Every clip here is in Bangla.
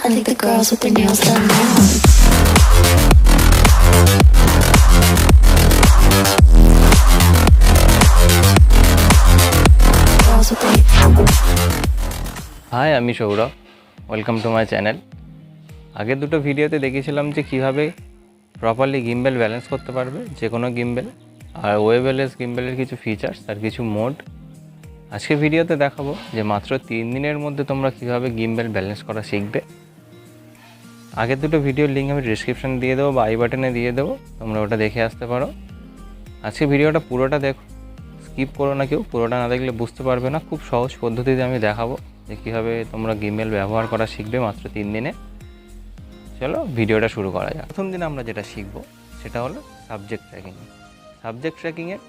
I think the girls with their nails done now. Girls with their... hi, আমি Sourav, welcome to my channel. আগের দুটো ভিডিওতে দেখিয়েছিলাম যে কীভাবে প্রপারলি গিম্বেল ব্যালেন্স করতে পারবে, যে কোনো গিম্বেল, আর ওয়েবলেস গিম্বেলের কিছু ফিচার্স আর কিছু মোড। আজকে ভিডিওতে দেখাবো যে মাত্র 3 দিনের মধ্যে তোমরা কীভাবে গিম্বেল ব্যালেন্স করা শিখবে। আগের দুটো ভিডিওর লিঙ্ক আমি ডিসক্রিপশানে দিয়ে দেবো বা আই বাটনে দিয়ে দেবো, তোমরা ওটা দেখে আসতে পারো। আজকে ভিডিওটা পুরোটা দেখো, স্কিপ করো না কেউ, পুরোটা না দেখলে বুঝতে পারবে না। খুব সহজ পদ্ধতিতে আমি দেখাবো যে কীভাবে তোমরা গিম্বেল ব্যবহার করা শিখবে মাত্র 3 দিনে। চলো ভিডিওটা শুরু করা যাক। প্রথম দিন আমরা যেটা শিখব সেটা হলো সাবজেক্ট ট্র্যাকিং। সাবজেক্ট ট্র্যাকিংয়ের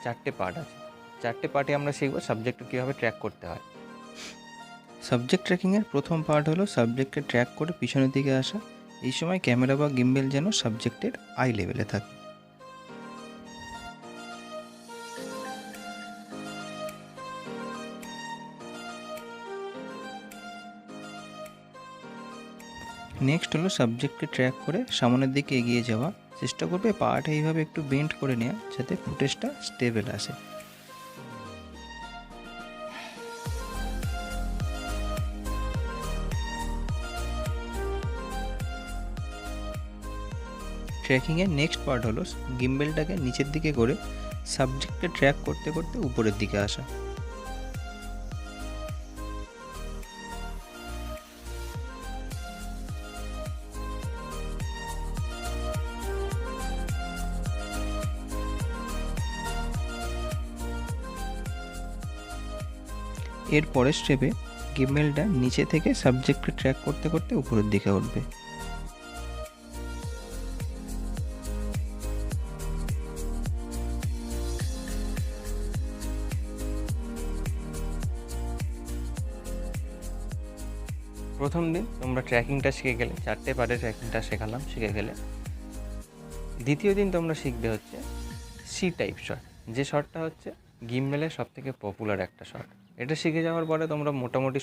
4টে পার্ট আছে। 4টে পার্টে আমরা শিখব সাবজেক্টটা কীভাবে ট্র্যাক করতে হয়। সাবজেক্ট ট্র্যাকিংয়ের প্রথম পার্ট হলো সাবজেক্টকে ট্র্যাক করে পিছনের দিকে আসা। এই সময় ক্যামেরা বা গিম্বেল যেন সাবজেক্টের আই লেভেলে থাকে। নেক্সট হলো সাবজেক্টকে ট্র্যাক করে সামনের দিকে এগিয়ে যাওয়া। চেষ্টা করবে পাটা এইভাবে একটু বেন্ড করে নেওয়া, যাতে ফুটেজটা স্টেবল আসে। ট্র্যাকিংয়ের নেক্সট পার্ট হলো গিম্বেলটাকে নিচের দিকে করে সাবজেক্টকে ট্র্যাক করতে করতে উপরের দিকে আসা। এর পরের স্টেপে গিম্বেলটা নিচে থেকে সাবজেক্টকে ট্র্যাক করতে করতে উপরের দিকে উঠবে। প্রথম দিন তোমরা ট্র্যাকিংটা শিখে গেলে, 4টে পার্টে ট্র্যাকিংটা শিখে গেলে। দ্বিতীয় দিন তোমরা শিখবে হচ্ছে সি টাইপ শট, যে শটটা হচ্ছে গিম্বেলের সবথেকে পপুলার একটা শট। এটা শিখে যাওয়ার পরে তোমরা মোটামুটি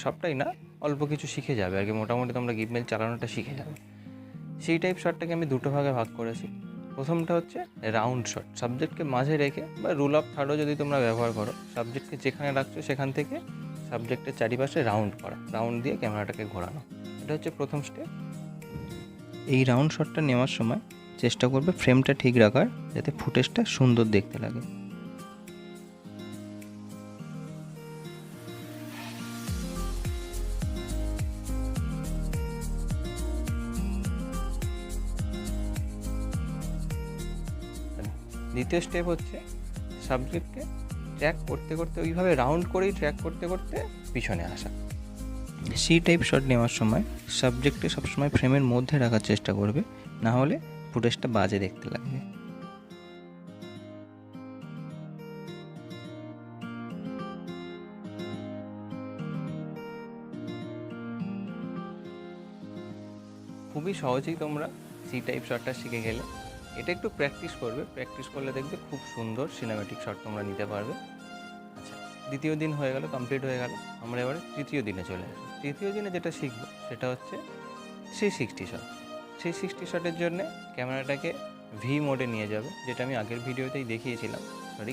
সবটাই না, অল্প কিছু শিখে যাবে আর কি। মোটামুটি তোমরা গিম্বেল চালানোটা শিখে যাবে। সেই টাইপ শটটাকে আমি দুটো ভাগে ভাগ করেছি। প্রথমটা হচ্ছে রাউন্ড শট, সাবজেক্টকে মাঝে রেখে বা রুল অফ থার্ডও যদি তোমরা ব্যবহার করো, সাবজেক্টকে যেখানে রাখছো সেখান থেকে সাবজেক্টের চারিপাশে রাউন্ড করা, রাউন্ড দিয়ে ক্যামেরাটাকে ঘোরানো। এটা হচ্ছে প্রথম স্টেপ। এই রাউন্ড শটটা নেওয়ার সময় চেষ্টা করবে ফ্রেমটা ঠিক রাখার, যাতে ফুটেজটা সুন্দর দেখতে লাগে। দ্বিতীয় স্টেপ হচ্ছে সাবজেক্টকে ট্র্যাক করতে করতে, ওইভাবে রাউন্ড করেই ট্র্যাক করতে করতে পিছনে আসা। সি টাইপ শট নেওয়ার সময় সাবজেক্টকে সবসময় ফ্রেমের মধ্যে রাখার চেষ্টা করবে, না হলে ফুটেজটা বাজে দেখতে লাগবে। খুবই সহজেই তোমরা সি টাইপ শটটা শিখে গেলে। এটা একটু প্র্যাকটিস করবে, প্র্যাকটিস করলে দেখবে খুব সুন্দর সিনেম্যাটিক শট তোমরা নিতে পারবে। আচ্ছা, দ্বিতীয় দিন হয়ে গেল, কমপ্লিট হয়ে গেল। আমরা এবারে তৃতীয় দিনে চলে আসি। তৃতীয় দিনে যেটা শিখবো সেটা হচ্ছে 360 শট। 360 শটের জন্য ক্যামেরাটাকে ভি মোডে নিয়ে যাবে, যেটা আমি আগের ভিডিওতেই দেখিয়েছিলাম।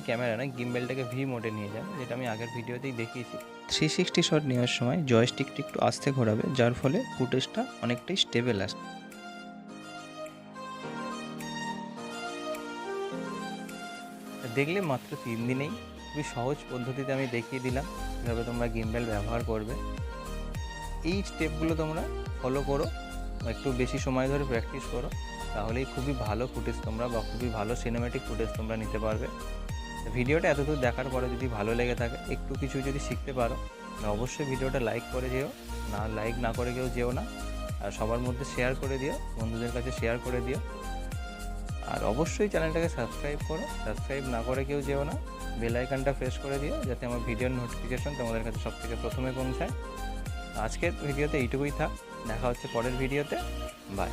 ক্যামেরা না, গিম্বেলটাকে ভি মোডে নিয়ে যাবে, যেটা আমি আগের ভিডিওতেই দেখিয়েছি। 360 শট নেওয়ার সময় জয়স্টিকটা একটু আস্তে ঘোরাবে, যার ফলে ফুটেজটা অনেকটাই স্টেবল আসবে। দেখলে মাত্র 3 দিনেই খুবই সহজ পদ্ধতিতে আমি দেখিয়ে দিলাম কীভাবে তোমরা গিম্বেল ব্যবহার করবে। এই স্টেপগুলো তোমরা ফলো করো, একটু বেশি সময় ধরে প্র্যাকটিস করো, তাহলেই খুবই ভালো ফুটেজ তোমরা বা খুবই ভালো সিনেম্যাটিক ফুটেজ তোমরা নিতে পারবে। ভিডিওটা এতদূর দেখার পরে যদি ভালো লেগে থাকে, একটু কিছু যদি শিখতে পারো, অবশ্যই ভিডিওটা লাইক করে যেও, না লাইক না করে কেউ যেও না। আর সবার মধ্যে শেয়ার করে দিও, বন্ধুদের কাছে শেয়ার করে দিও। আর অবশ্যই চ্যানেলটাকে সাবস্ক্রাইব করো, সাবস্ক্রাইব না করে কেউ যেও না। বেল আইকনটা প্রেস করে দিও, যাতে আমার ভিডিওর নোটিফিকেশন তোমাদের কাছে সবথেকে প্রথমে পৌঁছায়। আজকের ভিডিওতে এইটুকুই থাক, দেখা হচ্ছে পরের ভিডিওতে। বাই।